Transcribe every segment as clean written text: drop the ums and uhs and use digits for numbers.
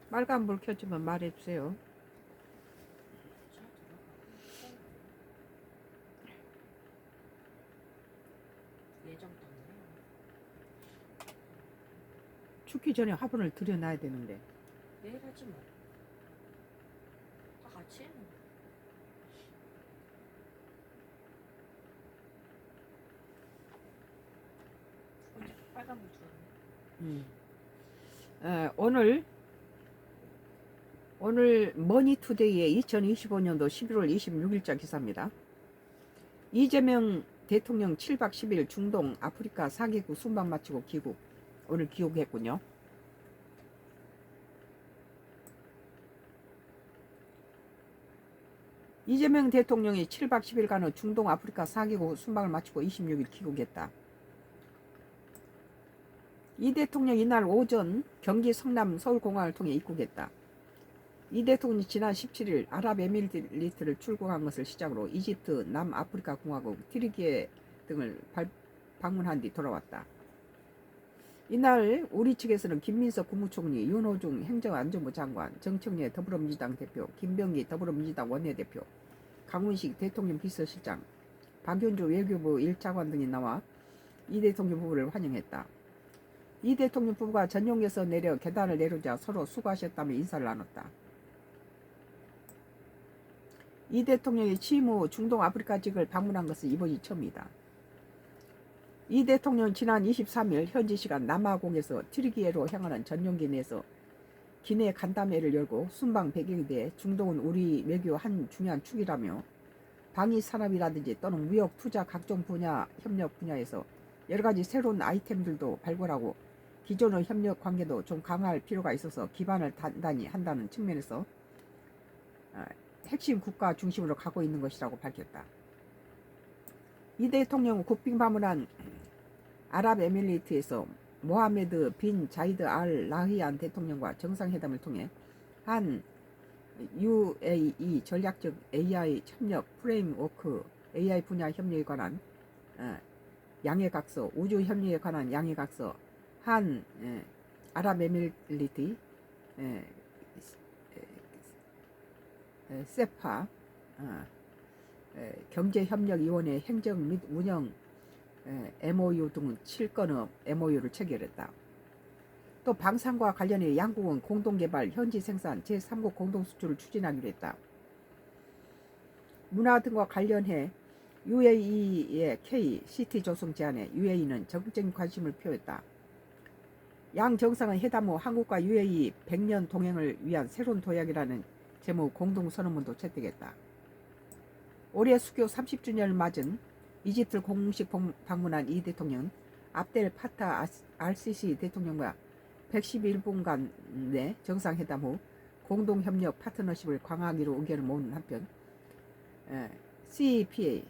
빨간불 켜지면 말해주세요. 예정 때문에 춥기 전에 화분을 들여놔야 되는데. 내일 하지 뭐. 다 같이 해. 언제 빨간불 들어왔네. 오늘 머니투데이의 2025년도 11월 26일자 기사입니다. 이재명 대통령 7박 10일 중동 아프리카 4개국 순방 마치고 귀국. 오늘 귀국했군요. 이재명 대통령이 7박 10일간의 중동 아프리카 4개국 순방을 마치고 26일 귀국했다. 이 대통령이 이날 오전 경기 성남 서울공항을 통해 입국했다. 이 대통령이 지난 17일 아랍에미리트를 출국한 것을 시작으로 이집트, 남아프리카 공화국, 튀르키예 등을 방문한 뒤 돌아왔다. 이날 우리 측에서는 김민석 국무총리, 윤호중 행정안전부 장관, 정청래 더불어민주당 대표, 김병기 더불어민주당 원내대표, 강훈식 대통령 비서실장, 박윤주 외교부 1차관 등이 나와 이 대통령 부부를 환영했다. 이 대통령 부부가 전용에서 내려 계단을 내려오자 서로 수고하셨다며 인사를 나눴다. 이 대통령이 취임 후 중동 아프리카직을 방문한 것은 이번이 처음이다. 이 대통령은 지난 23일 현지 시간 남아공에서 튀르키예로 향하는 전용기 내에서 기내 간담회를 열고 순방 배경에 대해 중동은 우리 외교 한 중요한 축이라며 방위 산업이라든지 또는 무역 투자 각종 분야 협력 분야에서 여러 가지 새로운 아이템들도 발굴하고 기존의 협력 관계도 좀 강화할 필요가 있어서 기반을 단단히 한다는 측면에서 핵심 국가 중심으로 가고 있는 것이라고 밝혔다. 이 대통령은 국빈 방문한 아랍에미리트에서 모하메드 빈 자이드 알 나히안 대통령과 정상회담을 통해 한 UAE 전략적 AI 협력 프레임워크 AI 분야 협력에 관한 양해각서, 우주 협력에 관한 양해각서, 한 아랍에미리트 세파 경제협력위원회 행정 및 운영 MOU 등 7건의 MOU를 체결했다. 또 방산과 관련해 양국은 공동개발, 현지 생산, 제3국 공동수출을 추진하기로 했다. 문화 등과 관련해 UAE의 K, 시티 조성 제안에 UAE는 적극적인 관심을 표했다. 양 정상은 회담 후 한국과 UAE 100년 동행을 위한 새로운 도약이라는 제목 공동선언문도 채택했다. 올해 수교 30주년을 맞은 이집트를 공식 방문한 이 대통령은 압델 파타 알시시 대통령과 111분간의 정상회담 후 공동협력 파트너십을 강화하기로 의견을 모은 한편 CEPA,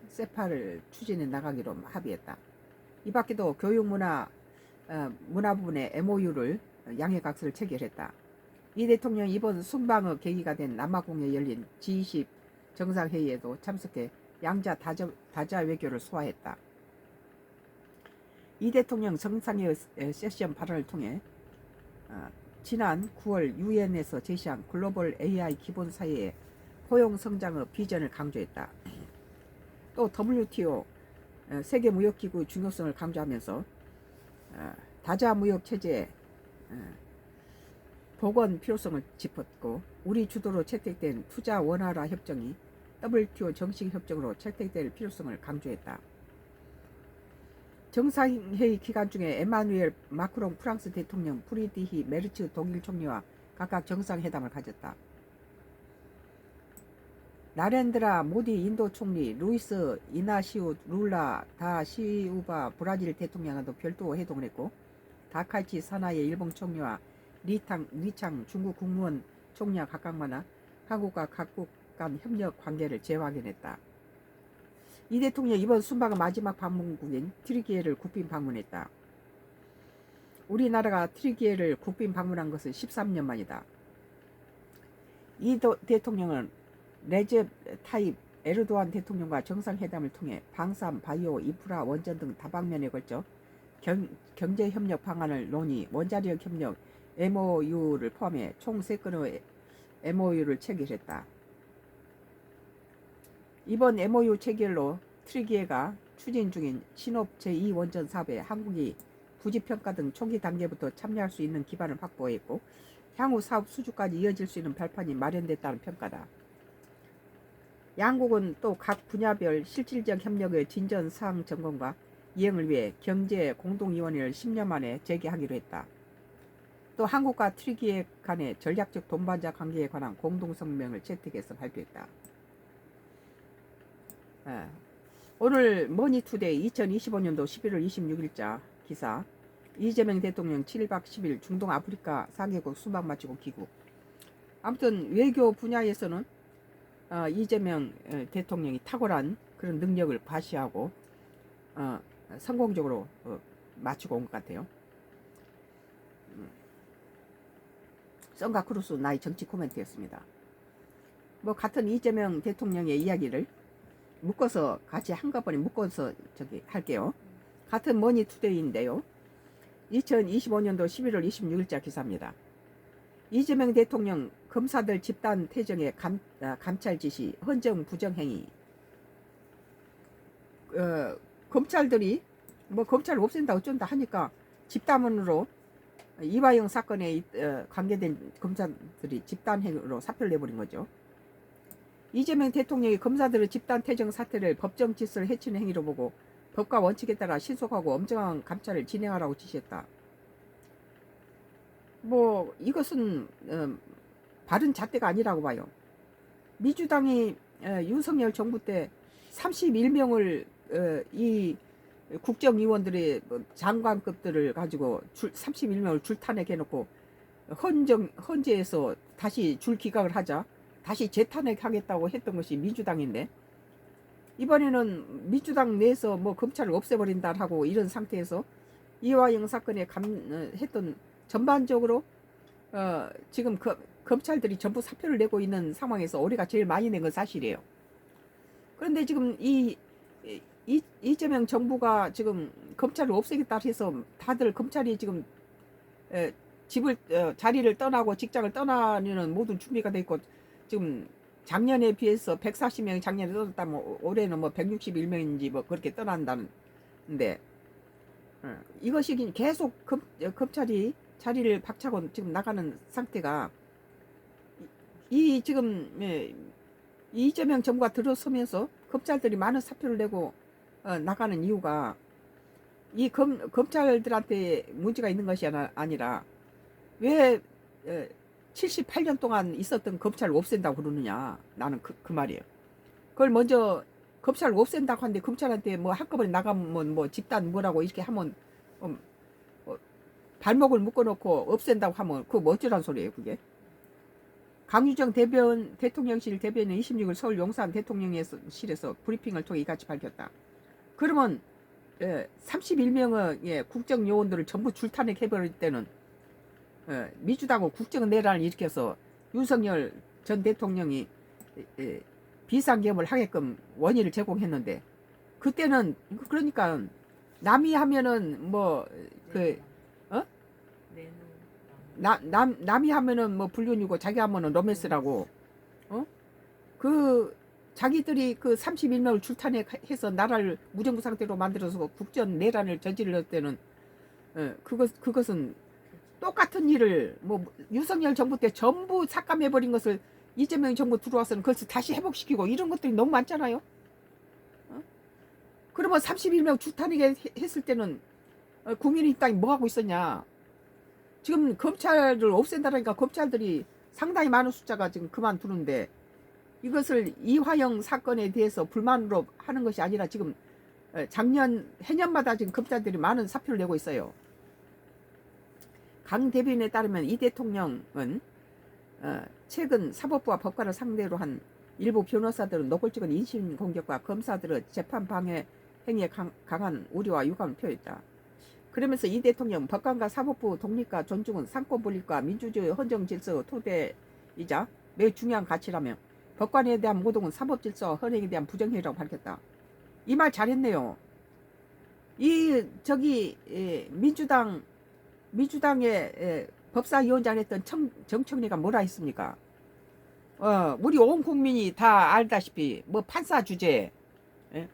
세파를 추진해 나가기로 합의했다. 이 밖에도 교육문화 부분의 MOU를 양해각서를 체결했다. 이 대통령이 이번 순방의 계기가 된 남아공에 열린 G20 정상회의에도 참석해 양자 다자 외교를 소화했다. 이 대통령 정상회의 세션 발언을 통해 지난 9월 유엔에서 제시한 글로벌 AI 기본 사회의 포용 성장의 비전을 강조했다. 또 WTO 세계무역기구의 중요성을 강조하면서 다자무역체제의 복원 필요성을 짚었고 우리 주도로 채택된 투자 원활화 협정이 WTO 정식 협정으로 채택될 필요성을 강조했다. 정상회의 기간 중에 에마누엘 마크롱 프랑스 대통령, 프리디히 메르츠 독일 총리와 각각 정상회담을 가졌다. 나렌드라 모디 인도 총리, 루이스 이나시우 룰라 다 시우바 브라질 대통령과도 별도 회동을 했고 다카이치 사나의 일본 총리와 리창 중국 국무원 총리와 각각 만나 한국과 각국 간 협력 관계를 재확인했다. 이 대통령 이번 순방의 마지막 방문국인 튀르키예를 국빈 방문했다. 우리나라가 튀르키예를 국빈 방문한 것은 13년 만이다. 이 대통령은 레제 타입 에르도안 대통령과 정상회담을 통해 방산, 바이오, 인프라, 원전 등 다방면에 걸쳐 경제협력 방안을 논의, 원자력 협력, MOU를 포함해 총 3건의 MOU를 체결했다. 이번 MOU 체결로 트리기에가 추진 중인 신업 제2원전 사업에 한국이 부지평가 등 초기 단계부터 참여할 수 있는 기반을 확보했고 향후 사업 수주까지 이어질 수 있는 발판이 마련됐다는 평가다. 양국은 또 각 분야별 실질적 협력의 진전 사항 점검과 이행을 위해 경제 공동위원회를 10년 만에 재개하기로 했다. 또 한국과 트리기에 간의 전략적 동반자 관계에 관한 공동성명을 채택해서 발표했다. 오늘 머니투데이 2025년도 11월 26일자 기사. 이재명 대통령 7박 10일 중동 아프리카 4개국 순방 마치고 귀국. 아무튼 외교 분야에서는 이재명 대통령이 탁월한 그런 능력을 과시하고 성공적으로 마치고 온 것 같아요. 썬가 크루스 나의 정치 코멘트였습니다. 뭐 같은 이재명 대통령의 이야기를 묶어서 같이 한꺼번에 묶어서 할게요. 같은 머니투데이인데요. 2025년도 11월 26일자 기사입니다. 이재명 대통령 검사들 집단 퇴정의 감찰 지시 헌정 부정행위. 검찰들이 뭐 검찰을 없앤다 어쩐다 하니까 집단으로 이화영 사건에 관계된 검사들이 집단행위로 사표를 내버린 거죠. 이재명 대통령이 검사들의 집단 퇴정 사태를 법정 질서를 해치는 행위로 보고 법과 원칙에 따라 신속하고 엄정한 감찰을 진행하라고 지시했다. 뭐 이것은 바른 잣대가 아니라고 봐요. 민주당이 윤석열 정부 때 31명을 이 국정위원들의 장관급들을 가지고 31명을 줄탄핵해놓고 헌재에서 다시 줄 기각을 하자 다시 재탄핵하겠다고 했던 것이 민주당인데, 이번에는 민주당 내에서 뭐 검찰을 없애버린다 하고 이런 상태에서 이화영 사건에 했던 전반적으로 지금 검찰들이 전부 사표를 내고 있는 상황에서 올해가 제일 많이 낸 건 사실이에요. 그런데 지금 이재명 정부가 지금 검찰을 없애겠다 해서 다들 검찰이 지금 자리를 떠나고 직장을 떠나는 모든 준비가 돼 있고, 지금 작년에 비해서 140명이 작년에 떠났다면 올해는 뭐 161명인지 뭐 그렇게 떠난다는데, 이것이 계속 검찰이 자리를 박차고 지금 나가는 상태가, 지금 이재명 정부가 들어서면서 검찰들이 많은 사표를 내고 나가는 이유가 이 검찰들한테 문제가 있는 것이 아니라 왜 78년 동안 있었던 검찰을 없앤다고 그러느냐, 나는 그 말이에요. 그걸 먼저 검찰을 없앤다고 하는데 검찰한테 뭐 한꺼번에 나가면 뭐 집단 뭐라고 이렇게 하면 발목을 묶어놓고 없앤다고 하면 그거 뭐 어쩌란 소리예요 그게. 강유정 대통령실 대변인 26일 서울 용산 대통령실에서 브리핑을 통해 이같이 밝혔다. 그러면 31명의 국정요원들을 전부 줄탄핵해버릴 때는 민주당은 국정내란을 일으켜서 윤석열 전 대통령이 비상계엄을 하게끔 원인을 제공했는데, 그때는 그러니까 남이 하면은 뭐 남이 하면은 뭐 불륜이고 자기 하면은 로맨스라고, 자기들이 그 31명을 줄탄핵해서 나라를 무정부 상태로 만들어서 국정 내란을 저지를 때는 그것은 똑같은 일을 뭐 윤석열 정부 때 전부 삭감해버린 것을 이재명 정부 들어와서는 그것을 다시 회복시키고 이런 것들이 너무 많잖아요. 그러면 31명 줄탄핵 했을 때는 국민의힘당이 뭐 하고 있었냐. 지금 검찰을 없앤다니까 검찰들이 상당히 많은 숫자가 지금 그만두는데, 이것을 이화영 사건에 대해서 불만으로 하는 것이 아니라 지금 해년마다 지금 검찰들이 많은 사표를 내고 있어요. 강 대변인에 따르면 이 대통령은 최근 사법부와 법관을 상대로 한 일부 변호사들은 노골적인 인신공격과 검사들의 재판 방해 행위에 강한 우려와 유감을 표했다. 그러면서 이 대통령 법관과 사법부 독립과 존중은 상권 분립과 민주주의 헌정 질서의 토대이자 매우 중요한 가치라며 법관에 대한 모독은 사법 질서와 헌행에 대한 부정행위라고 밝혔다. 이 말 잘했네요. 민주당의 법사위원장 했던 정청래가 뭐라 했습니까? 우리 온 국민이 다 알다시피 뭐 판사 주제,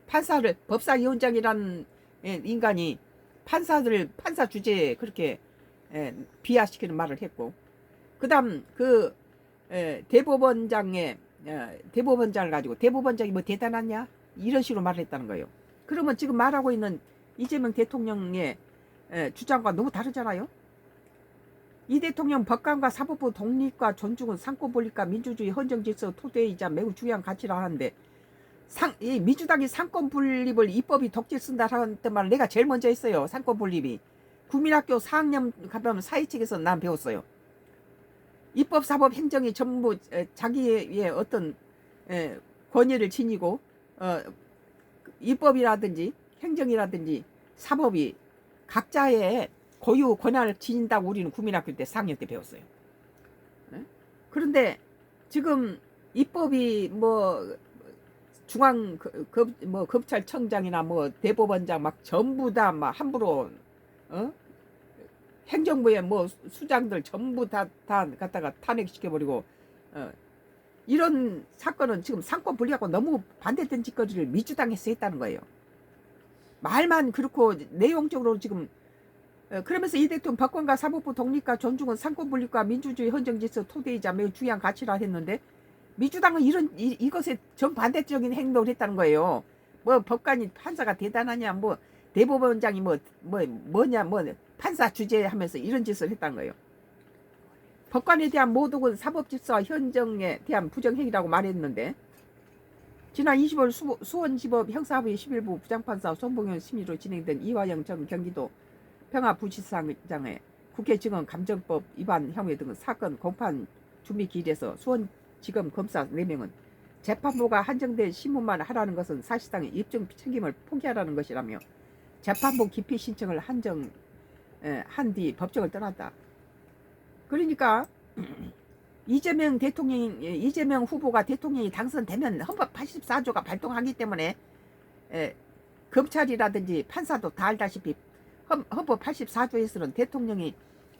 판사를 법사위원장이라는 인간이 판사 주제에 그렇게 비하시키는 말을 했고, 그다음 그 대법원장의 대법원장을 가지고 대법원장이 뭐 대단하냐 이런 식으로 말을 했다는 거예요. 그러면 지금 말하고 있는 이재명 대통령의 주장과 너무 다르잖아요. 이 대통령 법관과 사법부 독립과 존중은 상권 분립과 민주주의 헌정 질서 토대이자 매우 중요한 가치라 하는데, 이 민주당이 상권 분립을 입법이 독재 쓴다 하는 말을 내가 제일 먼저 했어요. 상권 분립이 국민학교 4학년 가면 사회책에서 난 배웠어요. 입법, 사법, 행정이 전부 자기의 어떤 권위를 지니고 입법이라든지 행정이라든지 사법이 각자의 고유 권한을 지닌다고 우리는 국민학교 때 4학년 때 배웠어요. 그런데 지금 입법이 뭐 중앙 뭐 검찰청장이나 뭐 대법원장 막 전부 다 막 함부로 행정부의 뭐 수장들 전부 다 갖다가 탄핵시켜버리고 이런 사건은 지금 상권 분리하고 너무 반대된 짓거리를 민주당에서 했다는 거예요. 말만 그렇고 내용적으로 지금 그러면서 이 대통령 법관과 사법부 독립과 존중은 상권 분립과 민주주의 헌정 질서 토대이자 매우 중요한 가치라 했는데, 민주당은 이것에 정반대적인 행동을 했다는 거예요. 뭐 법관이 판사가 대단하냐, 뭐 대법원장이 뭐냐 판사 주재하면서 이런 짓을 했다는 거예요. 법관에 대한 모독은 사법 질서와 현정에 대한 부정행위라고 말했는데, 지난 20월 수원지법 형사부의 11부 부장판사 손봉현 심의로 진행된 이화영 전 경기도 평화부시장의 국회 증언 감정법 위반 혐의 등 사건 공판 준비 기일에서 수원지검 검사 4명은 재판부가 한정된 신문만 하라는 것은 사실상 입증 책임을 포기하라는 것이라며 재판부 기피 신청을 한정 한 뒤 법정을 떠났다. 그러니까 이재명 후보가 대통령이 당선되면 헌법 84조가 발동하기 때문에 검찰이라든지 판사도 다 알다시피 헌법 84조에서는 대통령이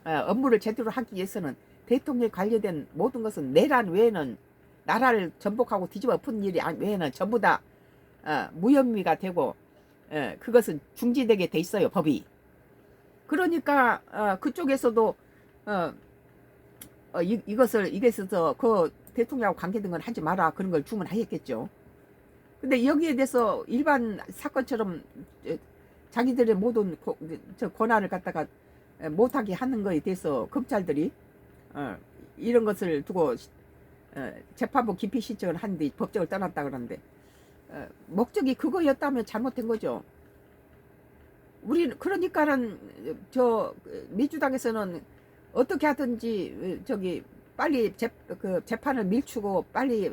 업무를 제대로 하기 위해서는 대통령에 관련된 모든 것은 내란 외에는 나라를 전복하고 뒤집어 엎은 일이 외에는 전부 다 무혐의가 되고 그것은 중지되게 돼 있어요, 법이. 그러니까 그쪽에서도 이것에서 그 대통령하고 관계된 건 하지 마라 그런 걸 주문하였겠죠. 근데 여기에 대해서 일반 사건처럼 자기들의 모든 권한을 갖다가 못하게 하는 거에 대해서 검찰들이 이런 것을 두고 재판부 기피 신청을 한 뒤 법정을 떠났다 그러는데, 목적이 그거였다면 잘못된 거죠. 우리 그러니까는 민주당에서는 어떻게 하든지 빨리 재판을 밀치고 빨리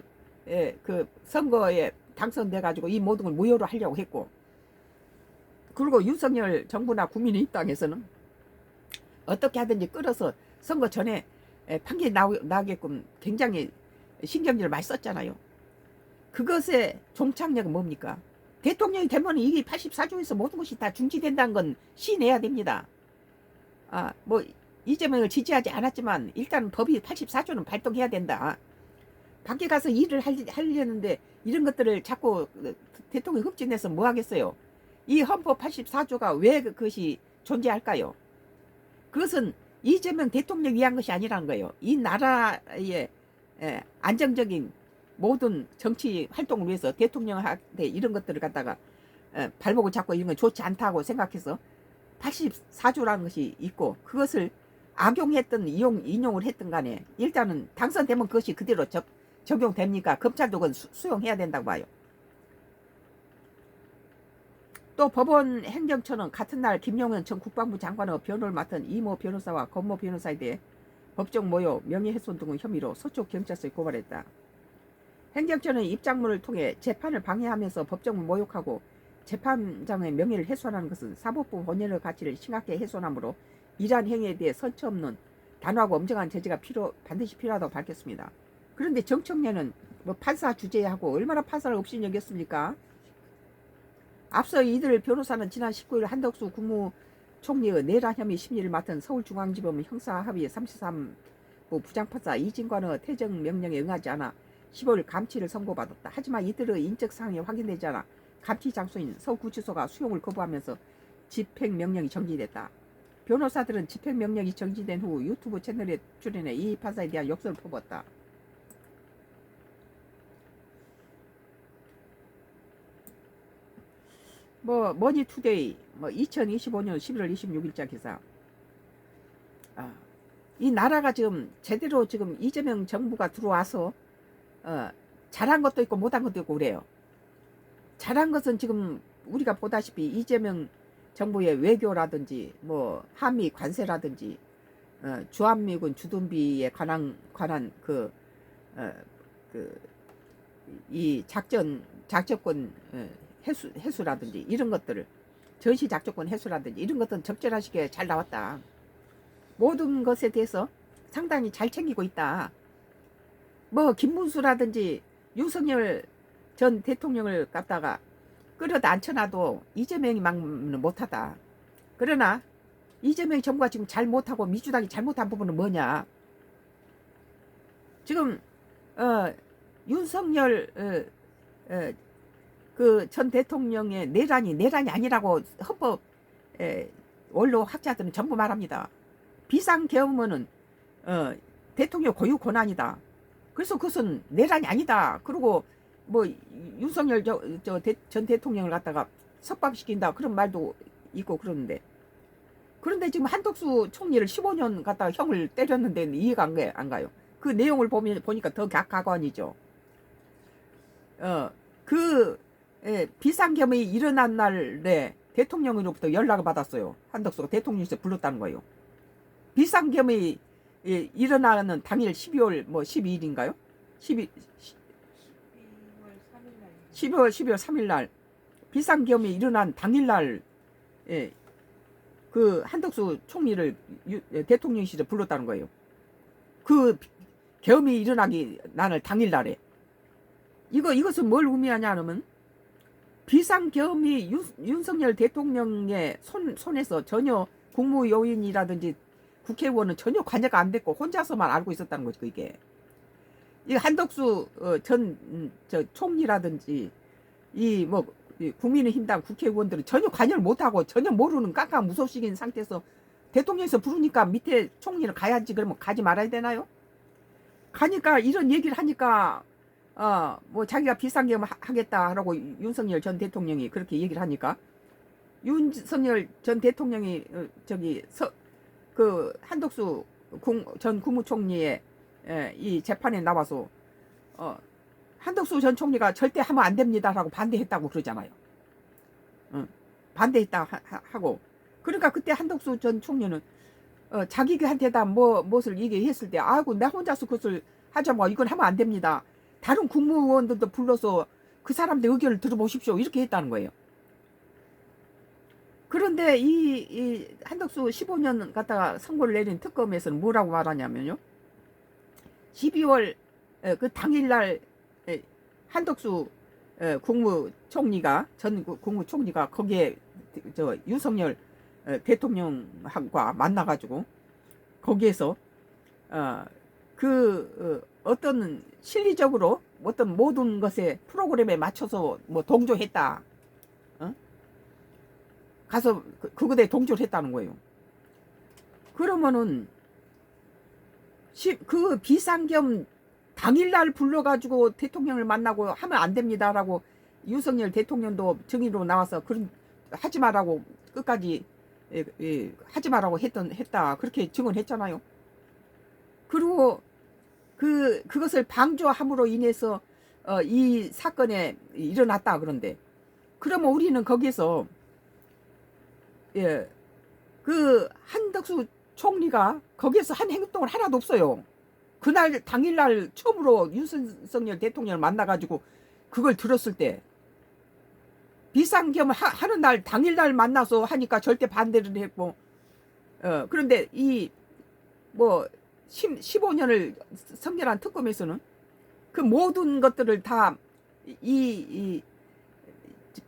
그 선거에 당선돼 가지고 이 모든 걸 무효로 하려고 했고, 그리고 윤석열 정부나 국민의당에서는 어떻게 하든지 끌어서 선거 전에 판결이 나오게끔 굉장히 신경질을 많이 썼잖아요. 그것의 종착역은 뭡니까? 대통령이 되면 이게 84조에서 모든 것이 다 중지된다는 건 시인해야 됩니다. 뭐 이재명을 지지하지 않았지만 일단 법이 84조는 발동해야 된다. 밖에 가서 일을 하려는데 이런 것들을 자꾸 대통령이 흡진해서 뭐 하겠어요? 이 헌법 84조가 왜 그것이 존재할까요? 그것은 이재명 대통령 위한 것이 아니라는 거예요. 이 나라의 안정적인 모든 정치 활동을 위해서 대통령한테 이런 것들을 갖다가 발목을 잡고 이런 건 좋지 않다고 생각해서 84조라는 것이 있고, 그것을 악용했든 인용을 했든 간에 일단은 당선되면 그것이 그대로 적용됩니까? 검찰도 그건 수용해야 된다고 봐요. 또 법원 행정처는 같은 날 김용현 전 국방부 장관의 변호를 맡은 이모 변호사와 권모 변호사에 대해 법정 모욕, 명예훼손 등의 혐의로 서초 경찰서에 고발했다. 행정처는 입장문을 통해 재판을 방해하면서 법정을 모욕하고 재판장의 명예를 훼손하는 것은 사법부 본연의 가치를 심각하게 훼손하므로 이러한 행위에 대해 선처 없는 단호하고 엄정한 제재가 반드시 필요하다고 밝혔습니다. 그런데 정청래는 뭐 판사 주재하고 얼마나 판사를 업신여겼습니까? 앞서 이들 변호사는 지난 19일 한덕수 국무 총리의 내란 혐의 심리를 맡은 서울중앙지법 형사합의 33부 부장판사 이진관의 퇴정 명령에 응하지 않아 15일 감치를 선고받았다. 하지만 이들의 인적 사항이 확인되지 않아 감치 장소인 서구치소가 수용을 거부하면서 집행명령이 정지됐다. 변호사들은 집행명령이 정지된 후 유튜브 채널에 출연해 이 판사에 대한 욕설을 퍼붓었다. 머니투데이 2025년 11월 26일자 기사. 이 나라가 지금 제대로 지금 이재명 정부가 들어와서 잘한 것도 있고 못한 것도 있고 그래요. 잘한 것은 지금 우리가 보다시피 이재명 정부의 외교라든지 뭐 한미 관세라든지 주한미군 주둔비에 관한 이 작전권 해수라든지 이런 것들을 전시 작전권 해수라든지 이런 것들은 적절한 시기에 잘 나왔다. 모든 것에 대해서 상당히 잘 챙기고 있다. 뭐 김문수라든지 윤석열 전 대통령을 갖다가 끌어다 앉혀놔도 이재명이 막 못하다. 그러나 이재명 정부가 지금 잘못하고 민주당이 잘못한 부분은 뭐냐? 지금 윤석열 그 전 대통령의 내란이 아니라고 헌법 원로 학자들은 전부 말합니다. 비상계엄은 대통령 고유 권한이다. 그래서 그것은 내란이 아니다. 그리고 뭐 윤석열 전 대통령을 갖다가 석방시킨다 그런 말도 있고 그러는데, 그런데 지금 한덕수 총리를 15년 갖다가 형을 때렸는데 이해가 안 가요. 그 내용을 보니까 더 각하관이죠. 비상계엄이 일어난 날에 대통령으로부터 연락을 받았어요. 한덕수가 대통령실에 불렀다는 거예요. 비상계엄이 일어나는 당일 12월 12일인가요? 12월 3일 날 비상계엄이 일어난 당일날 그 한덕수 총리를 대통령실에 불렀다는 거예요. 그 계엄이 일어나기 나는 당일날에. 이것은 뭘 의미하냐 하면 비상계엄이 윤석열 대통령의 손에서 전혀 국무요인이라든지 국회의원은 전혀 관여가 안 됐고 혼자서만 알고 있었다는 거죠. 이게 이 한덕수 전 총리라든지 이 국민의힘당 국회의원들은 전혀 관여를 못하고 전혀 모르는 깜깜무소식인 상태에서 대통령에서 부르니까 밑에 총리는 가야지. 그러면 가지 말아야 되나요? 가니까 이런 얘기를 하니까 자기가 비상계엄 하겠다라고 윤석열 전 대통령이 그렇게 얘기를 하니까 윤석열 전 대통령이 그 한덕수 전 국무총리의 이 재판에 나와서 한덕수 전 총리가 절대 하면 안 됩니다라고 반대했다고 그러잖아요. 반대했다 하고, 그러니까 그때 한덕수 전 총리는 자기한테다 무엇을 얘기했을 때 아이고 내 혼자서 그것을 하자고 이건 하면 안 됩니다. 다른 국무위원들도 불러서 그 사람들 의견을 들어보십시오. 이렇게 했다는 거예요. 그런데 이 한덕수 15년 갖다가 선고를 내린 특검에서는 뭐라고 말하냐면요. 12월 그 당일날 한덕수 국무총리가 전 국무총리가 거기에 윤석열 대통령과 만나가지고 거기에서 어떤 실리적으로 어떤 모든 것에 프로그램에 맞춰서 동조했다. 가서 그거에 동조를 했다는 거예요. 그러면은 그 비상계엄 당일날 불러가지고 대통령을 만나고 하면 안 됩니다라고 윤석열 대통령도 증인으로 나와서 하지 말라고 끝까지 하지 말라고 했다 그렇게 증언했잖아요. 그리고 그것을 방조함으로 인해서 이 사건에 일어났다. 그런데 그러면 우리는 거기에서 그 한덕수 총리가 거기에서 한 행동을 하나도 없어요. 그날 당일날 처음으로 윤석열 대통령을 만나가지고 그걸 들었을 때 비상계엄을 하는 날 당일날 만나서 하니까 절대 반대를 했고, 그런데 15년을 성결한 특검에서는 그 모든 것들을 다 이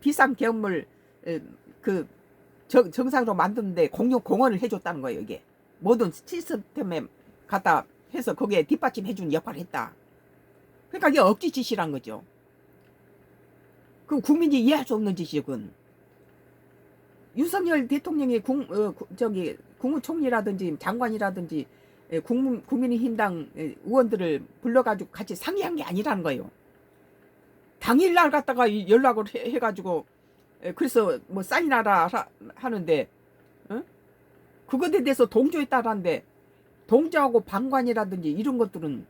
비상계엄을 정상으로 만드는데 공헌을 해줬다는 거예요. 이게 모든 시스템에 갖다 해서 거기에 뒷받침해주는 역할을 했다. 그러니까 이게 억지 짓이란 거죠. 그 국민이 이해할 수 없는 짓이죠. 그건 윤석열 대통령이 국무총리라든지 장관이라든지 국민의힘당 의원들을 불러가지고 같이 상의한 게 아니라는 거예요. 당일날 갖다가 연락을 해가지고 그래서 뭐 사인하라 하는데 그것에 대해서 동조했다라는데 동조하고 방관이라든지 이런 것들은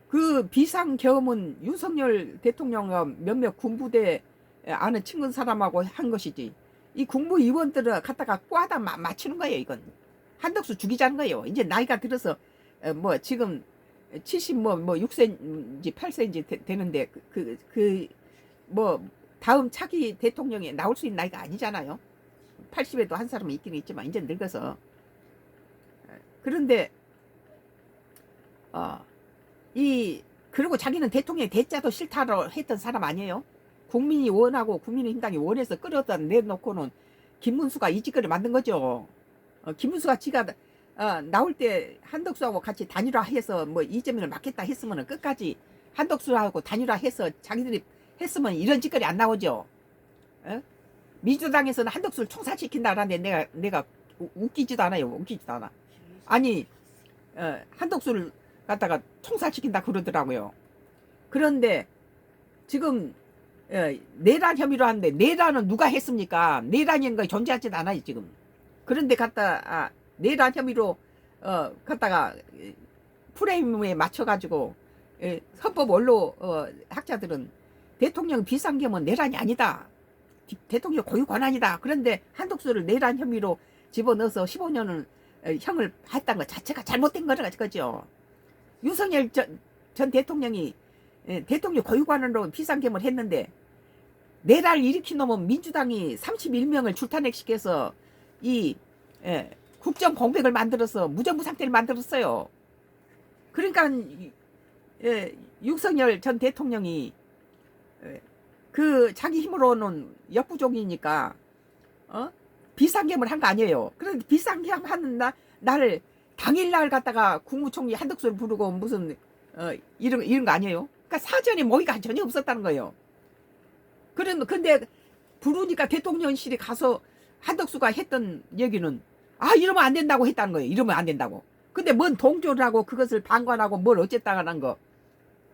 그 비상계엄은 윤석열 대통령과 몇몇 군부대 아는 친근 사람하고 한 것이지 이 국무위원들을 갖다가 꽈다 맞추는 거예요. 이건 한덕수 죽이자는 거예요. 이제 나이가 들어서 뭐 지금 70 뭐 6세인지 8세인지 되는데 뭐 다음 차기 대통령에 나올 수 있는 나이가 아니잖아요. 80에도 한 사람은 있기는 있지만 이제 늙어서. 그런데 그리고 자기는 대통령의 대자도 싫다고 했던 사람 아니에요. 국민이 원하고 국민의힘당이 원해서 끌어다 내놓고는 김문수가 이 짓거리 만든 거죠. 김문수가 지가 나올 때 한덕수하고 같이 단일화해서 뭐 이재명을 막겠다 했으면 끝까지 한덕수하고 단일화해서 자기들이 했으면 이런 짓거리 안 나오죠. 민주당에서는 한덕수를 총살시킨다라는데 내가 웃기지도 않아요. 웃기지도 않아. 아니 한덕수를 갖다가 총살시킨다 그러더라고요. 그런데 지금 내란 혐의로 하는데 내란은 누가 했습니까? 내란인 거 존재하지도 않아요 지금. 그런데 갖다 내란 혐의로 갖다가 프레임에 맞춰가지고 헌법 원로 학자들은 대통령 비상계엄은 내란이 아니다. 대통령 고유 권한이다. 그런데 한덕수를 내란 혐의로 집어넣어서 15년을 형을 했다는 것 자체가 잘못된 거죠. 윤석열 전 대통령이 대통령 고유 권한으로 비상계엄을 했는데 내란을 일으킨 놈은 민주당이 31명을 출탄핵시켜서 이 국정 공백을 만들어서 무정부 상태를 만들었어요. 그러니까 윤석열 전 대통령이 그 자기 힘으로는 역부족이니까 비상계엄을 한 거 아니에요. 그런데 비상계엄 하는 날 당일날 갖다가 국무총리 한덕수를 부르고 무슨 이런 거 아니에요. 그러니까 사전에 모의가 전혀 없었다는 거예요. 근데 부르니까 대통령실에 가서 한덕수가 했던 얘기는 이러면 안 된다고 했다는 거예요. 이러면 안 된다고. 근데 뭔 동조를 하고 그것을 방관하고 뭘 어쨌다는 거.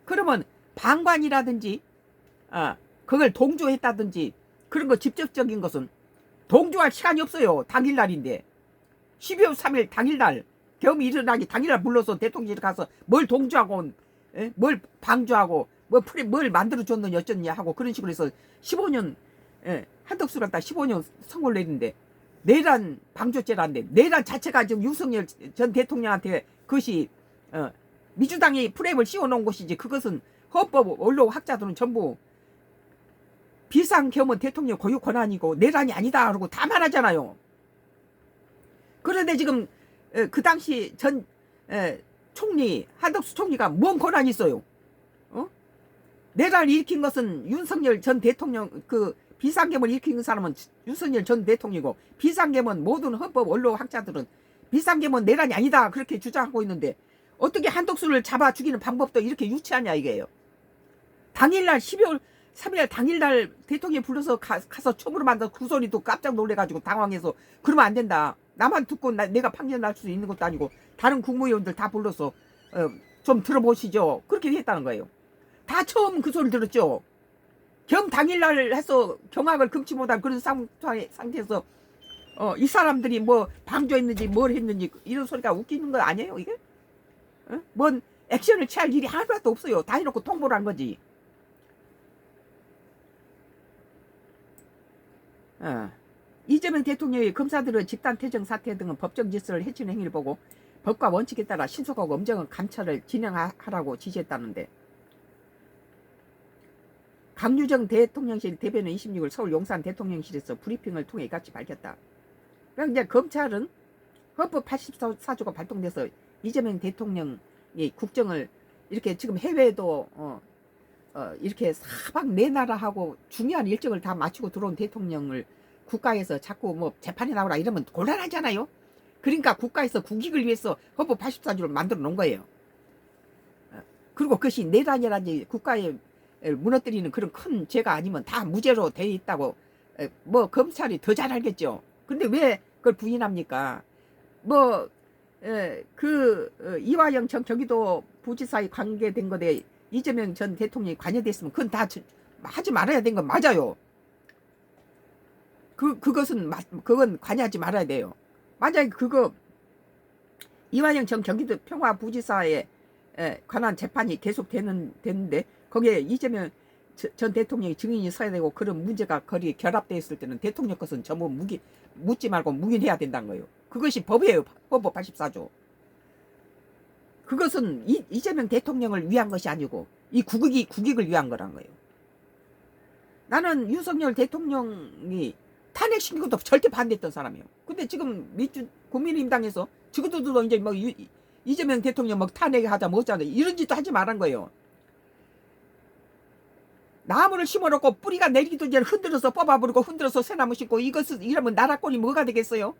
그러면 방관이라든지 그걸 동조했다든지 그런 거 직접적인 것은 동조할 시간이 없어요. 당일날인데 12월 3일 당일날 계엄이 일어나기 당일날 불러서 대통령실에 가서 뭘 동조하고 뭘 방조하고 뭘 만들어줬느냐 어쩌느냐 하고 그런 식으로 해서 15년 한덕수를 갖다 15년 선고를 내리는데 내란 방조죄라는데 내란 자체가 지금 윤석열 전 대통령한테 그것이 민주당이 프레임을 씌워놓은 것이지 그것은 헌법 원로 학자들은 전부 비상계엄은 대통령 고유 권한이고 내란이 아니다 그러고 다 말하잖아요. 그런데 지금 그 당시 전 총리 한덕수 총리가 뭔 권한이 있어요? 내란을 일으킨 것은 윤석열 전 대통령 그 비상계엄을 일으킨 사람은 윤석열 전 대통령이고 비상계엄은 모든 헌법 원로 학자들은 비상계엄은 내란이 아니다 그렇게 주장하고 있는데 어떻게 한덕수를 잡아 죽이는 방법도 이렇게 유치하냐 이게요. 당일날 12월 3일 당일날 대통령이 불러서 가서 춤으로 만든 그 소리도 깜짝 놀래가지고 당황해서 그러면 안 된다. 나만 듣고 내가 판결날 수 있는 것도 아니고 다른 국무위원들 다 불러서 좀 들어보시죠. 그렇게 했다는 거예요. 다 처음 그 소리를 들었죠. 겸 당일날 해서 경악을 금치 못한 그런 상태에서 이 사람들이 뭐 방조했는지 뭘 했는지 이런 소리가 웃기는 거 아니에요 이게? 뭔 액션을 취할 일이 하나도 없어요. 다 해놓고 통보를 한 거지. 이재명 대통령이 검사들의 집단퇴정 사태 등은 법정 질서를 해치는 행위를 보고 법과 원칙에 따라 신속하고 엄정한 감찰을 진행하라고 지시했다는데 강유정 대통령실 대변인 26일 서울 용산 대통령실에서 브리핑을 통해 이같이 밝혔다. 그러니까 이제 검찰은 헌법 84조가 발동돼서 이재명 대통령이 국정을 이렇게 지금 해외에도 이렇게 사방 네 나라하고 중요한 일정을 다 마치고 들어온 대통령을 국가에서 자꾸 뭐 재판에 나오라 이러면 곤란하잖아요. 그러니까 국가에서 국익을 위해서 헌법 84조를 만들어 놓은 거예요. 그리고 그것이 내란이라든지 국가에 무너뜨리는 그런 큰 죄가 아니면 다 무죄로 돼 있다고 뭐 검찰이 더 잘 알겠죠. 근데 왜 그걸 부인합니까? 뭐 이화영 전 경기도 부지사에 관계된 거에 이재명 전 대통령이 관여됐으면 그건 다 하지 말아야 된 건 맞아요. 그건 관여하지 말아야 돼요. 만약에 이화영 전 경기도 평화부지사에 관한 재판이 계속 되는데 거기에 이재명 전 대통령이 증인이 서야 되고 그런 문제가 거리 결합되어 있을 때는 대통령 것은 전부 묻지 말고 묵인해야 된다는 거예요. 그것이 법이에요. 헌법 84조. 그것은 이재명 대통령을 위한 것이 아니고 이 국익을 위한 거란 거예요. 나는 윤석열 대통령이 탄핵시킨 것도 절대 반대했던 사람이에요. 근데 지금 국민의힘당에서 지금도 이제 뭐 이재명 대통령 뭐 탄핵하자 뭐 하자 이런 짓도 하지 말란 거예요. 나무를 심어놓고 뿌리가 내리기도 전에 흔들어서 뽑아버리고 흔들어서 새나무 심고 이러면 나라권이 뭐가 되겠어요?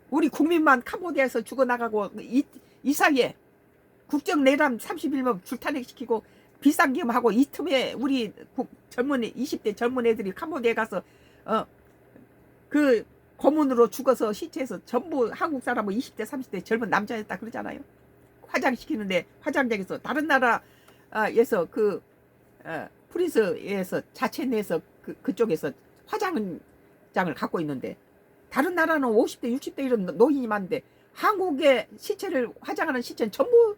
우리 국민만 캄보디아에서 죽어나가고 이 사이에 국정내란 31명 줄탄핵시키고 비상기금하고 이 틈에 우리 20대 젊은 애들이 캄보디아에 가서 그 고문으로 죽어서 시체에서 전부 한국 사람은 20대 30대 젊은 남자였다 그러잖아요. 화장시키는데 화장장에서 다른 나라에서 프린스에서 자체 내에서 그쪽에서 화장장을 갖고 있는데 다른 나라는 50대 60대 이런 노인이 많은데 한국의 시체를 화장하는 시체는 전부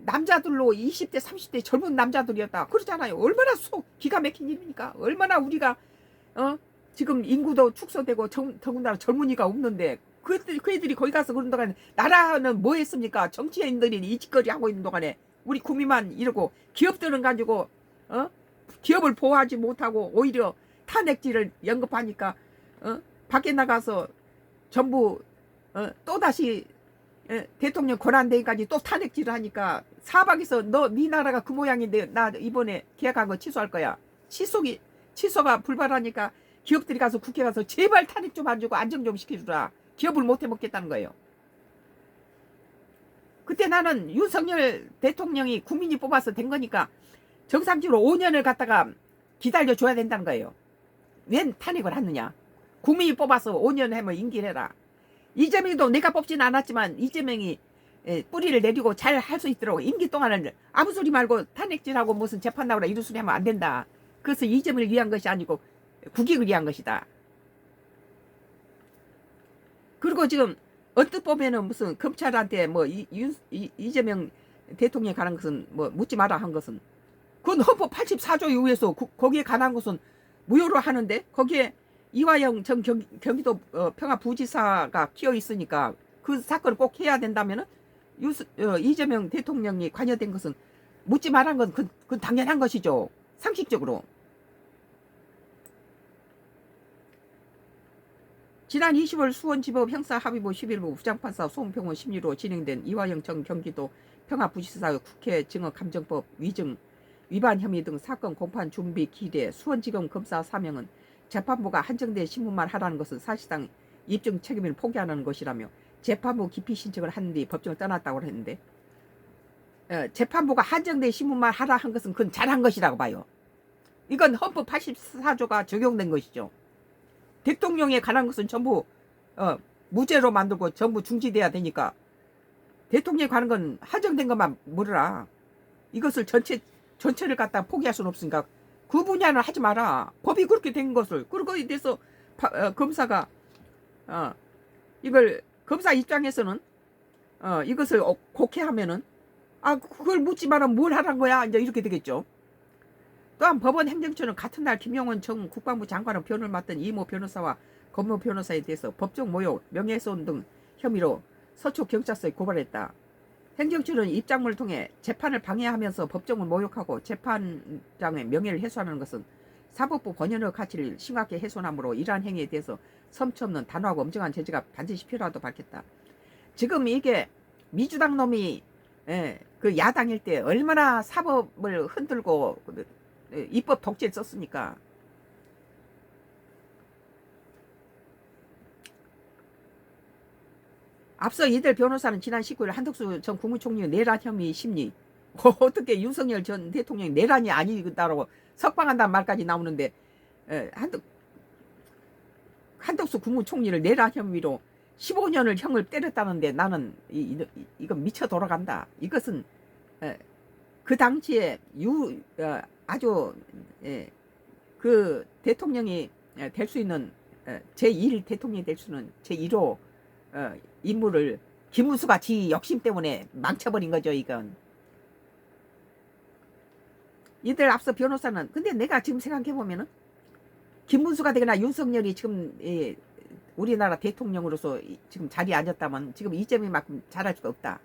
남자들로 20대 30대 젊은 남자들이었다 그러잖아요. 얼마나 기가 막힌 일입니까? 얼마나 우리가 지금 인구도 축소되고 더군다나 젊은이가 없는데 그 애들이 거기 가서 그런 동안에 나라는 뭐 했습니까? 정치인들이 이 짓거리 하고 있는 동안에 우리 국민만 이러고 기업들은 가지고 기업을 보호하지 못하고 오히려 탄핵질을 연급하니까 밖에 나가서 전부 또다시 대통령 권한대행까지 또 탄핵질을 하니까 사박에서 네 나라가 그 모양인데 나 이번에 계약한 거 취소할 거야. 취소가 불발하니까 기업들이 가서 국회 가서 제발 탄핵 좀 안 주고 안정 좀 시켜주라. 기업을 못 해먹겠다는 거예요. 그때 나는 윤석열 대통령이 국민이 뽑아서 된 거니까 정상적으로 5년을 갖다가 기다려줘야 된다는 거예요. 웬 탄핵을 하느냐. 국민이 뽑아서 5년 하면 임기를 해라. 이재명도 내가 뽑지는 않았지만 이재명이 뿌리를 내리고 잘 할 수 있도록 임기 동안은 아무 소리 말고 탄핵질하고 무슨 재판 나오라 이런 소리 하면 안 된다. 그래서 이재명을 위한 것이 아니고 국익을 위한 것이다. 그리고 지금 언뜻 보면은 무슨 검찰한테 뭐 이재명 대통령에 관한 것은 뭐 묻지 마라 한 것은 그건 헌법 84조에 의해서 거기에 관한 것은 무효로 하는데 거기에 이화영 전 경기도 평화부지사가 끼어 있으니까 그 사건을 꼭 해야 된다면은 이재명 대통령이 관여된 것은 묻지 말한 건 그건 당연한 것이죠. 상식적으로. 지난 20월 수원지법 형사합의부 11부 부장판사 송평원 심리로 진행된 이화영 전 경기도 평화부지사의 국회 증언감정법 위증 위반 혐의 등 사건 공판 준비 기일에 수원지검 검사 3명은 재판부가 한정된 신문만 하라는 것은 사실상 입증 책임을 포기하는 것이라며 재판부 기피 신청을 한 뒤 법정을 떠났다고 했는데 재판부가 한정된 신문만 하라 한 것은 그건 잘한 것이라고 봐요. 이건 헌법 84조가 적용된 것이죠. 대통령에 관한 것은 전부 무죄로 만들고 전부 중지돼야 되니까 대통령에 관한 건 한정된 것만 물으라. 이것을 전체를 갖다 포기할 수는 없으니까 그 분야는 하지 마라. 법이 그렇게 된 것을. 그리고 거기에 대해서 검사가 이걸 검사 입장에서는 이것을 곡해하면은 그걸 묻지 마라 뭘 하란 거야 이제 이렇게 되겠죠. 또한 법원 행정처는 같은 날 김용원 전 국방부 장관은 변호를 맡던 이모 변호사와 검모 변호사에 대해서 법정 모욕, 명예훼손 등 혐의로 서초경찰서에 고발했다. 행정처는 입장문을 통해 재판을 방해하면서 법정을 모욕하고 재판장의 명예를 훼손하는 것은 사법부 권연의 가치를 심각히 훼손하므로 이러한 행위에 대해서 섬치 없는 단호하고 엄정한 제재가 반드시 필요하다고 밝혔다. 지금 이게 민주당 놈이 그 야당일 때 얼마나 사법을 흔들고 입법 독재를 썼습니까? 앞서 이들 변호사는 지난 19일 한덕수 전 국무총리 내란 혐의 심리 어떻게 윤석열 전 대통령이 내란이 아니다라고 석방한다는 말까지 나오는데 한덕수 국무총리를 내란 혐의로 15년을 형을 때렸다는데 나는 이건 미쳐 돌아간다. 이것은 그 당시에 아주 그 대통령이 될 수 있는 제1 대통령이 될 수는 제1호 인물을 김문수가 지 욕심 때문에 망쳐버린 거죠. 이건 이들 앞서 변호사는 근데 내가 지금 생각해보면은 김문수가 되거나 윤석열이 지금 우리나라 대통령으로서 지금 자리에 앉았다면 지금 이재명만큼 잘할 수가 없다.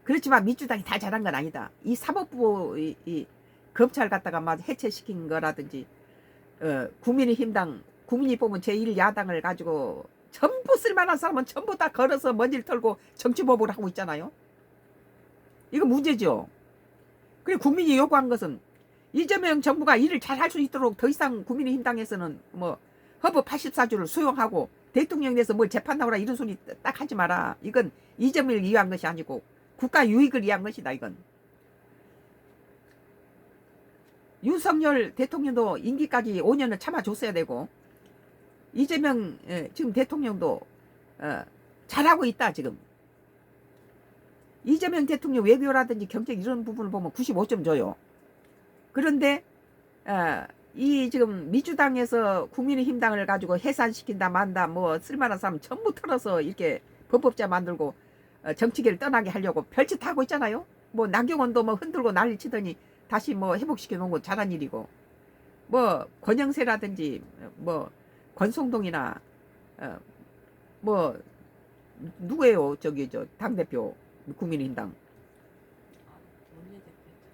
그렇지만 민주당이 다 잘한 건 아니다. 이 사법부 이 검찰 갖다가 막 해체시킨 거라든지 국민의힘당 국민이 뽑은 제1야당을 가지고 전부 쓸만한 사람은 전부 다 걸어서 먼지를 털고 정치보복을 하고 있잖아요. 이거 문제죠. 그리고 국민이 요구한 것은 이재명 정부가 일을 잘 할 수 있도록 더 이상 국민의힘당에서는 뭐 헌법 84조를 수용하고 대통령에 대해서 뭘 재판나오라 이런 소리 딱 하지 마라. 이건 이재명을 위한 것이 아니고 국가 유익을 위한 것이다. 이건 윤석열 대통령도 임기까지 5년을 참아줬어야 되고 이재명 지금 대통령도 잘하고 있다. 지금 이재명 대통령 외교라든지 경제 이런 부분을 보면 95점 줘요. 그런데 이 지금 민주당에서 국민의힘당을 가지고 해산시킨다 만다 뭐 쓸만한 사람 전부 털어서 이렇게 범법자 만들고 정치계를 떠나게 하려고 별짓 하고 있잖아요. 뭐 나경원도 뭐 흔들고 난리 치더니 다시 뭐 회복시켜 놓은 건 잘한 일이고 뭐 권영세라든지 뭐 권성동이나 뭐 누구예요? 저기 저 당대표 국민의힘당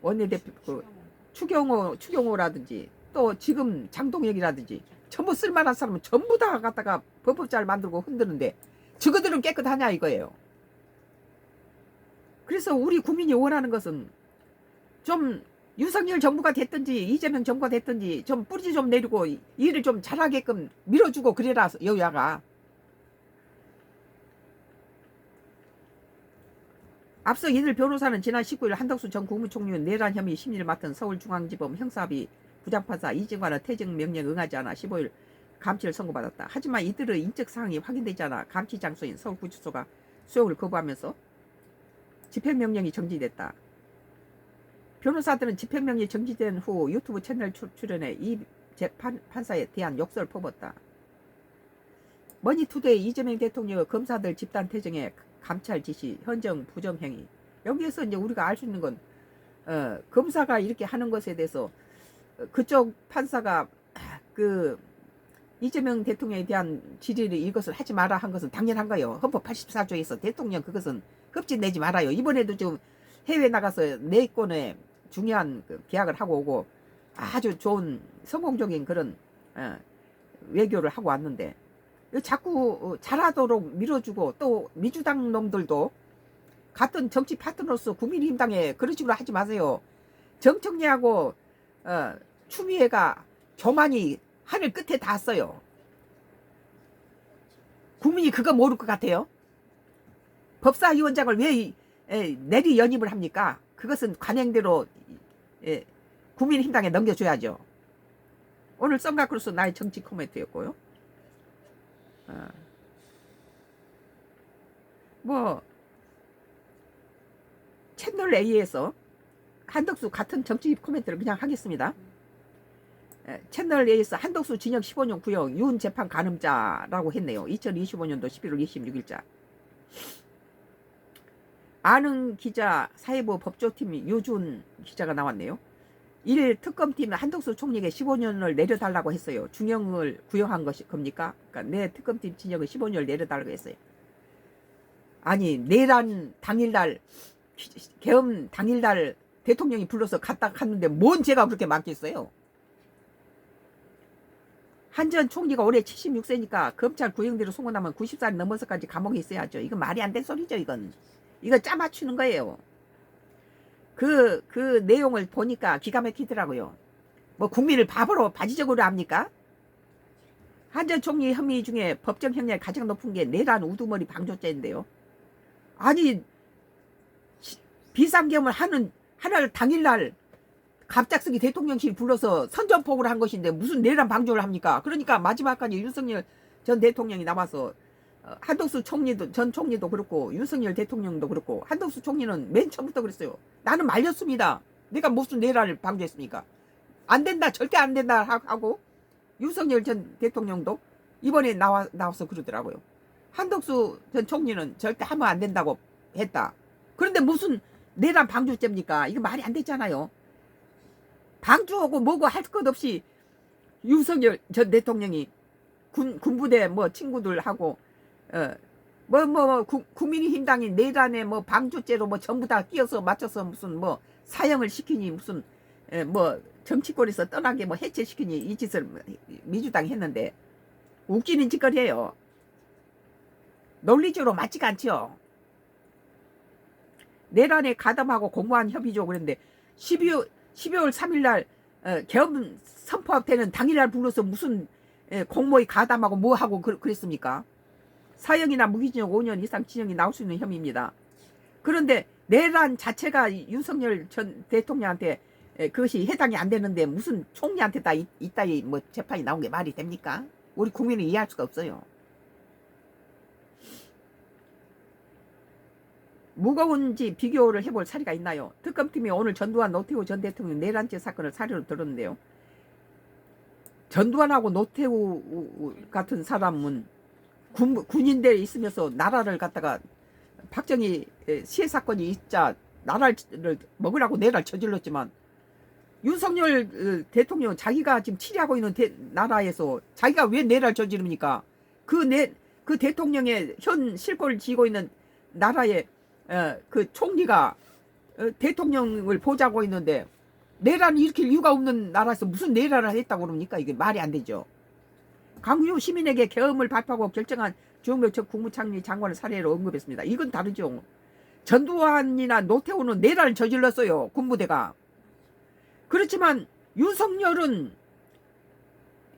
원내대표 그 추경호라든지 또 지금 장동혁이라든지 전부 쓸만한 사람은 전부 다 갖다가 범법자를 만들고 흔드는데 저거들은 깨끗하냐 이거예요. 그래서 우리 국민이 원하는 것은 좀 윤석열 정부가 됐든지 이재명 정부가 됐든지 좀 뿌리 좀 내리고 일을 좀 잘하게끔 밀어주고 그래라 여야가. 앞서 이들 변호사는 지난 19일 한덕수 전 국무총리 내란 혐의 심리를 맡은 서울중앙지법 형사비 부장판사 이진관의 퇴직 명령에 응하지 않아 15일 감치를 선고받았다. 하지만 이들의 인적 사항이 확인되지 않아 감치 장소인 서울구치소가 수용을 거부하면서 집행명령이 정지됐다. 변호사들은 집행명령이 정지된 후 유튜브 채널 출연해 이 판사에 대한 욕설을 퍼붓다. 머니투데이 이재명 대통령의 검사들 집단 퇴정에 감찰 지시, 현정 부정행위. 여기에서 이제 우리가 알 수 있는 건 검사가 이렇게 하는 것에 대해서 그쪽 판사가 그 이재명 대통령에 대한 질의를 이것을 하지 마라 한 것은 당연한 거예요. 헌법 84조에서 대통령 그것은 흡집 내지 말아요. 이번에도 좀 해외 나가서 4건의 중요한 그 계약을 하고 오고 아주 좋은 성공적인 그런 외교를 하고 왔는데 자꾸 잘하도록 밀어주고 또 민주당 놈들도 같은 정치 파트너로서 국민의힘당에 그런 식으로 하지 마세요. 정청래하고 추미애가 교만이 하늘 끝에 닿았어요. 국민이 그거 모를 것 같아요. 법사위원장을 왜 내리 연임을 합니까? 그것은 관행대로 국민의힘당에 넘겨줘야죠. 오늘 썬가크루스 나의 정치 코멘트였고요. 뭐 채널 A에서 한덕수 같은 정치 코멘트를 그냥 하겠습니다. 채널 A에서 한덕수 징역 15년 구형 윤 재판 가늠자라고 했네요. 2025년도 11월 26일자. 아는 기자 사회부 법조팀 유준 기자가 나왔네요. 1 특검팀은 한덕수 총리에게 15년을 내려달라고 했어요. 중형을 구형한 것이 겁니까? 그러니까 내 특검팀 진역을 15년을 내려달라고 했어요. 아니 내란 당일날 계엄 당일날 대통령이 불러서 갔는데 뭔 죄가 그렇게 많겠어요? 한 전 총리가 올해 76세니까 검찰 구형대로 송고나면 90살 넘어서까지 감옥에 있어야죠. 이건 말이 안 된 소리죠. 이거 짜맞추는 거예요. 그 내용을 보니까 기가 막히더라고요. 뭐 국민을 바보로 바지적으로 합니까? 한 전 총리 혐의 중에 법정 형량이 가장 높은 게 내란 우두머리 방조죄인데요. 아니 비상계엄을 하나를 당일날 갑작스레 대통령실 불러서 선전포고를 한 것인데 무슨 내란 방조를 합니까? 그러니까 마지막까지 윤석열 전 대통령이 남아서 한덕수 총리도 전 총리도 그렇고 윤석열 대통령도 그렇고 한덕수 총리는 맨 처음부터 그랬어요. 나는 말렸습니다. 내가 무슨 내란을 방조했습니까? 안 된다, 절대 안 된다 하고 윤석열 전 대통령도 이번에 나와서 그러더라고요. 한덕수 전 총리는 절대 하면 안 된다고 했다. 그런데 무슨 내란 방조죄입니까? 이거 말이 안 되잖아요. 방조하고 뭐고 할 것 없이 윤석열 전 대통령이 군부대 뭐 친구들하고 국민의힘당이 내란에 뭐 방조죄로 뭐 전부 다 끼어서 맞춰서 무슨 뭐 사형을 시키니 무슨 뭐 정치권에서 떠나게 뭐 해체시키니 이 짓을 민주당이 했는데 웃기는 짓거리예요. 논리적으로 맞지가 않죠. 내란에 가담하고 공모한 협의죠. 그런데 12월 3일 날 계엄 선포되는 당일날 불러서 무슨 공모에 가담하고 뭐하고 그랬습니까? 사형이나 무기징역 5년 이상 징역이 나올 수 있는 혐의입니다. 그런데 내란 자체가 윤석열 전 대통령한테 그것이 해당이 안 되는데 무슨 총리한테 다 이따위 뭐 재판이 나온 게 말이 됩니까? 우리 국민은 이해할 수가 없어요. 무거운지 비교를 해볼 사례가 있나요? 특검팀이 오늘 전두환 노태우 전 대통령 내란죄 사건을 사례로 들었는데요. 전두환하고 노태우 같은 사람은 군인대에 있으면서 나라를 갖다가 박정희 시해 사건이 있자 나라를 먹으라고 내란을 저질렀지만 윤석열 대통령은 자기가 지금 치리하고 있는 나라에서 자기가 왜 내란을 저지릅니까? 그 대통령의 현 실권을 쥐고 있는 나라의 그 총리가 대통령을 보좌하고 있는데 내란을 일으킬 이유가 없는 나라에서 무슨 내란을 했다고 그럽니까? 이게 말이 안 되죠. 강유 시민에게 계엄을 발표하고 결정한 주영묘 전 국무총리 장관을 사례로 언급했습니다. 이건 다르죠. 전두환이나 노태우는 내란을 저질렀어요. 군부대가. 그렇지만 윤석열은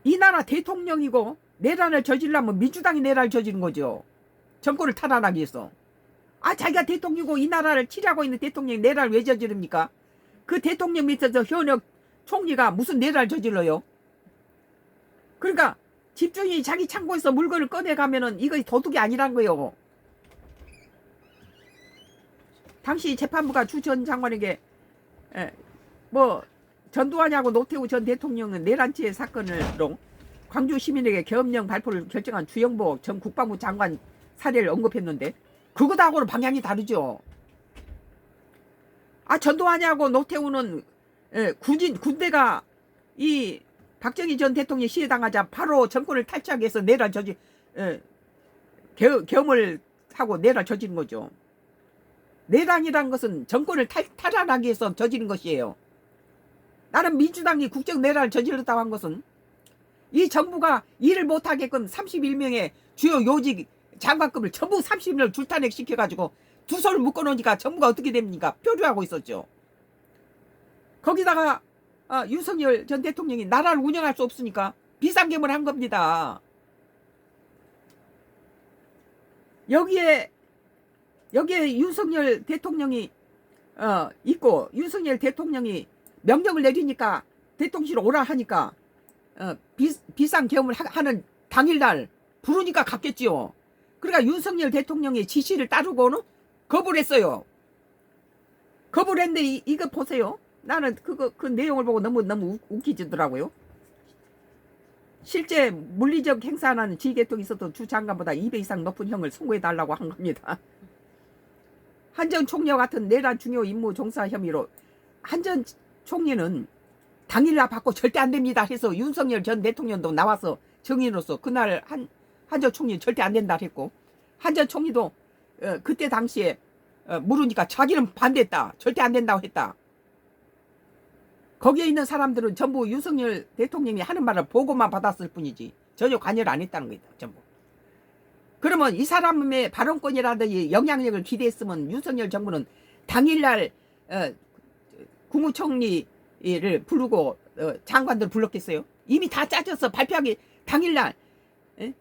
이 나라 대통령이고 내란을 저지르려면 민주당이 내란을 저지른 거죠. 정권을 탈환하기 위해서. 자기가 대통령이고 이 나라를 치리하고 있는 대통령이 내란을 왜 저지릅니까? 그 대통령 밑에서 현역 총리가 무슨 내란을 저질러요? 그러니까 집주인이 자기 창고에서 물건을 꺼내가면은 이거 도둑이 아니란 거예요. 당시 재판부가 주 전 장관에게 뭐 전두환하고 노태우 전 대통령은 내란죄 사건으로 광주 시민에게 계엄령 발표를 결정한 주영보 전 국방부 장관 사례를 언급했는데 그거하고는 방향이 다르죠. 전두환하고 노태우는 군대가 이 박정희 전 대통령이 시해당하자 바로 정권을 탈취하기 위해서 내란 계엄을 하고 내란 저지른 거죠. 내란이란 것은 정권을 탈환하기 위해서 저지른 것이에요. 나는 민주당이 국정 내란을 저질렀다고 한 것은 이 정부가 일을 못하게끔 31명의 주요 요직 장관급을 전부 30명을 줄탄핵 시켜가지고 두 손을 묶어놓으니까 정부가 어떻게 됩니까? 표류하고 있었죠. 거기다가 윤석열 전 대통령이 나라를 운영할 수 없으니까 비상계엄을 한 겁니다. 여기에 윤석열 대통령이 있고 윤석열 대통령이 명령을 내리니까 대통령실 오라 하니까 비상계엄을 하는 당일날 부르니까 갔겠지요. 그러니까 윤석열 대통령의 지시를 따르고는 거부를 했어요. 거부를 했는데 이거 보세요. 나는 그 내용을 보고 너무 웃기지더라고요. 실제 물리적 행사하는 지휘계통이 있어도 주 장관보다 2배 이상 높은 형을 선고해달라고 한 겁니다. 한전 총리와 같은 내란 중요 임무 종사 혐의로 한전 총리는 당일날 받고 절대 안 됩니다 해서 윤석열 전 대통령도 나와서 정인으로서 그날 한전 총리는 절대 안 된다 했고 한전 총리도 그때 당시에 물으니까 자기는 반대했다. 절대 안 된다고 했다. 거기에 있는 사람들은 전부 윤석열 대통령이 하는 말을 보고만 받았을 뿐이지 전혀 관여를 안 했다는 거다. 전부. 그러면 이 사람의 발언권이라든지 영향력을 기대했으면 윤석열 정부는 당일날 국무총리를 부르고 장관들 불렀겠어요? 이미 다 짜져서 발표하기 당일날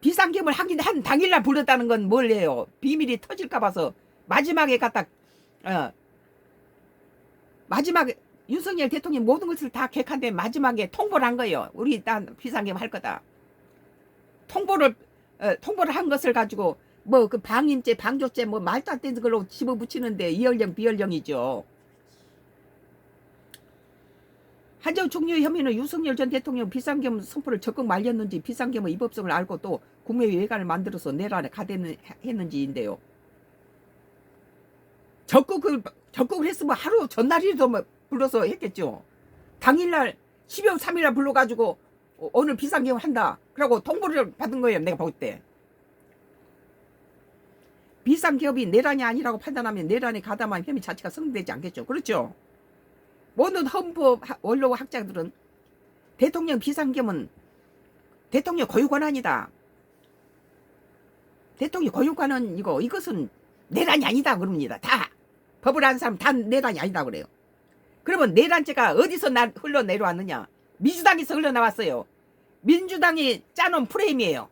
비상계엄을 한 당일날 불렀다는 건 뭘 해요? 비밀이 터질까 봐서 마지막에 갖다 마지막에 윤석열 대통령이 모든 것을 다 객한데 마지막에 통보를 한 거예요. 우리 일단 비상계엄 할 거다. 통보를 한 것을 가지고 뭐 그 방임죄, 방조죄 뭐 말도 안 되는 걸로 집어붙이는데 이열령 비열령이죠. 한전 총리의 혐의는 윤석열 전 대통령 비상계엄 선포를 적극 말렸는지 비상계엄의 위법성을 알고 또 국무회의 외관을 만들어서 내란에 가대했는지인데요. 적극을 했으면 하루 전날이라도 뭐 불러서 했겠죠. 당일날 12월 3일날 불러가지고 오늘 비상계엄 한다. 그러고 통보를 받은 거예요. 내가 볼 때. 비상계엄이 내란이 아니라고 판단하면 내란에 가담한 혐의 자체가 성립되지 않겠죠. 그렇죠. 모든 헌법 원로 학자들은 대통령 비상계엄은 대통령 고유 권한이다. 대통령 고유 권한 이것은 내란이 아니다 그럽니다. 다 법을 아는 사람 다 내란이 아니다 그래요. 그러면 내란죄가 어디서 흘러내려왔느냐? 민주당에서 흘러나왔어요. 민주당이 짜놓은 프레임이에요.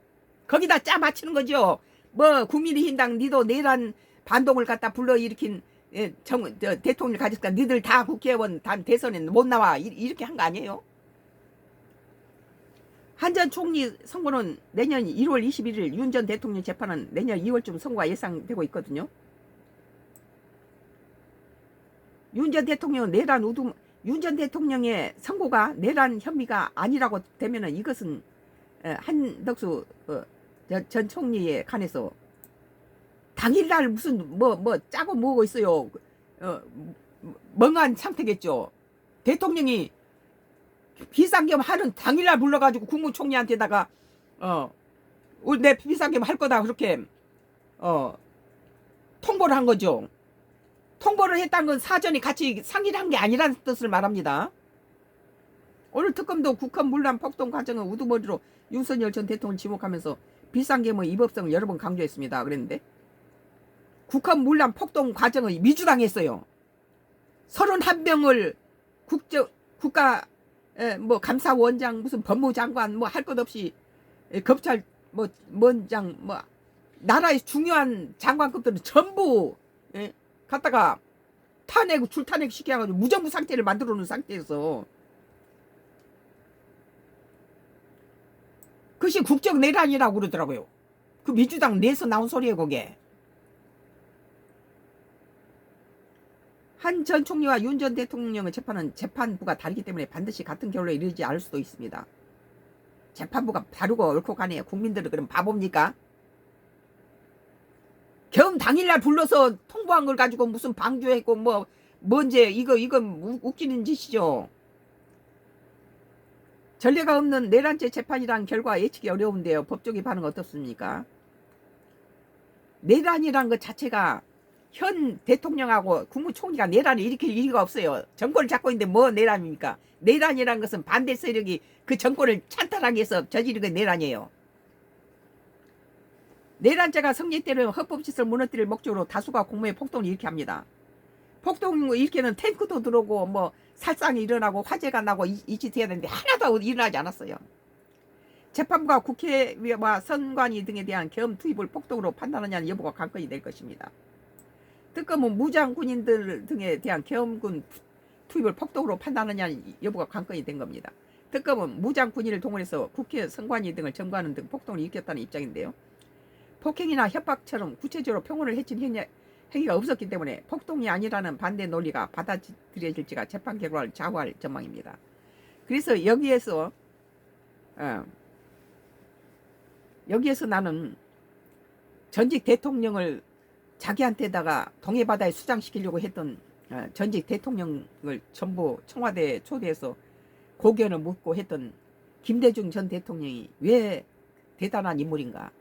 거기다 짜 맞추는 거죠. 뭐 국민의힘당 니도 내란 반동을 갖다 불러일으킨 대통령 가졌으니까 니들 다 국회의원 단 대선에 못 나와 이렇게 한 거 아니에요? 한전 총리 선고는 내년 1월 21일 윤 전 대통령 재판은 내년 2월쯤 선고가 예상되고 있거든요. 윤 전 대통령의 선고가 내란 혐의가 아니라고 되면은 이것은 한덕수 전 총리에 관해서 당일날 무슨 뭐 짜고 뭐고 있어요. 멍한 상태겠죠. 대통령이 비상계엄 하는 당일날 불러가지고 국무총리한테다가 내 비상계엄 할 거다 그렇게 통보를 한 거죠. 통보를 했다는 건 사전에 같이 상의를 한 게 아니라는 뜻을 말합니다. 오늘 특검도 국헌 문란 폭동 과정을 우두머리로 윤석열 전 대통령을 지목하면서 비상계엄의 위법성을 여러 번 강조했습니다. 그랬는데 국헌 문란 폭동 과정을 민주당이 했어요. 31명을 국가 뭐 감사원장 무슨 법무장관 뭐 할 것 없이 검찰 뭐 원장 뭐 나라의 중요한 장관급들은 전부 갖다가 출탄핵 시켜가지고 무정부 상태를 만들어 놓은 상태에서 그것이 국정 내란이라고 그러더라고요. 그 민주당 내에서 나온 소리예요, 그게. 한 전 총리와 윤 전 대통령의 재판은 재판부가 다르기 때문에 반드시 같은 결론에 이르지 않을 수도 있습니다. 재판부가 다르고 옳고 가네. 국민들은 그럼 바보입니까? 겸 당일날 불러서 통보한 걸 가지고 무슨 방조했고 뭔지 이건 웃기는 짓이죠. 전례가 없는 내란죄 재판이란 결과 예측이 어려운데요. 법적인 반응 어떻습니까? 내란이란 것 자체가 현 대통령하고 국무총리가 내란을 일으킬 이유가 없어요. 정권을 잡고 있는데 뭐 내란입니까? 내란이란 것은 반대 세력이 그 정권을 찬탈하기 위해서 저지른 게 내란이에요. 내란죄가 성립되는 헌법질서를 무너뜨릴 목적으로 다수가 공무의 폭동을 일으킵니다. 폭동을 일으키는 탱크도 들어오고 뭐 살상이 일어나고 화재가 나고 이 짓 해야 되는데 하나도 일어나지 않았어요. 재판부가 국회와 선관위 등에 대한 계엄 투입을 폭동으로 판단하냐는 여부가 관건이 될 것입니다. 특검은 무장 군인들 등에 대한 계엄군 투입을 폭동으로 판단하냐는 여부가 관건이 된 겁니다. 특검은 무장 군인을 동원해서 국회 선관위 등을 점거하는 등 폭동을 일으켰다는 입장인데요. 폭행이나 협박처럼 구체적으로 평온을 해친 행위가 없었기 때문에 폭동이 아니라는 반대 논리가 받아들여질지가 재판 결과를 좌우할 전망입니다. 그래서 여기에서 나는 전직 대통령을 자기한테다가 동해바다에 수장시키려고 했던 전직 대통령을 전부 청와대에 초대해서 고견을 묻고 했던 김대중 전 대통령이 왜 대단한 인물인가?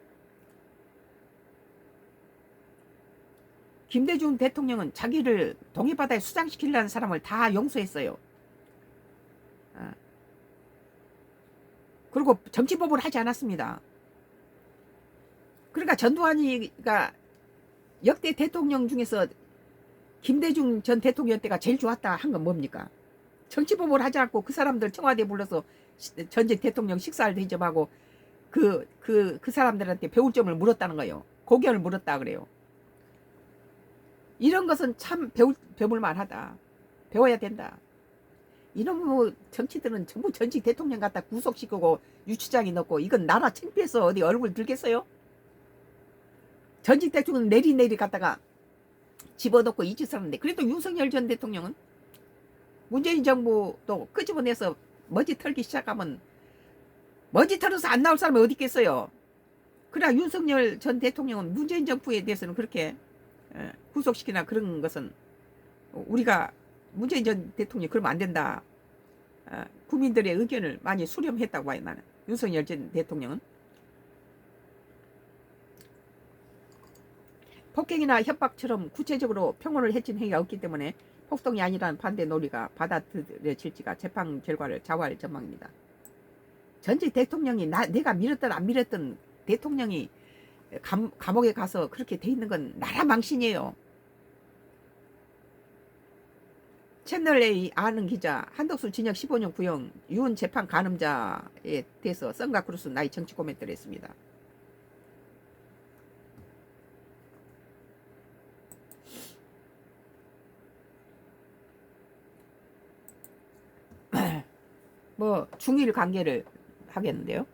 김대중 대통령은 자기를 동해바다에 수장시키려는 사람을 다 용서했어요. 그리고 정치법을 하지 않았습니다. 그러니까 전두환이가 역대 대통령 중에서 김대중 전 대통령 때가 제일 좋았다 한 건 뭡니까? 정치법을 하지 않고 그 사람들 청와대에 불러서 전직 대통령 식사를 대접하고 그 사람들한테 배울 점을 물었다는 거예요. 고견을 물었다 그래요. 이런 것은 참 배울 만하다. 배워야 된다. 이런 뭐 정치들은 전부 전직 대통령 갖다 구속시키고 유치장에 넣고 이건 나라 창피해서 어디 얼굴 들겠어요? 전직 대통령 내리 갖다가 집어넣고 이 짓을 하는데 그래도 윤석열 전 대통령은 문재인 정부도 끄집어내서 먼지 털기 시작하면 먼지 털어서 안 나올 사람이 어디 있겠어요? 그러나 윤석열 전 대통령은 문재인 정부에 대해서는 그렇게 구속시키나 그런 것은 우리가 문재인 전 대통령이 그러면 안 된다. 국민들의 의견을 많이 수렴했다고 봐요. 나는 윤석열 전 대통령은 폭행이나 협박처럼 구체적으로 평온을 해친 행위가 없기 때문에 폭동이 아니라는 반대 논리가 받아들여질지가 재판 결과를 좌우할 전망입니다. 전직 대통령이 내가 밀었든 안 밀었든 대통령이 감옥에 가서 그렇게 돼 있는 건 나라 망신이에요. 채널A 아는 기자, 한덕수 징역 15년 구형, 윤 재판 간음자에 대해서 썬가크루스 나이 정치 코멘트를 했습니다. 뭐 중일 관계를 하겠는데요.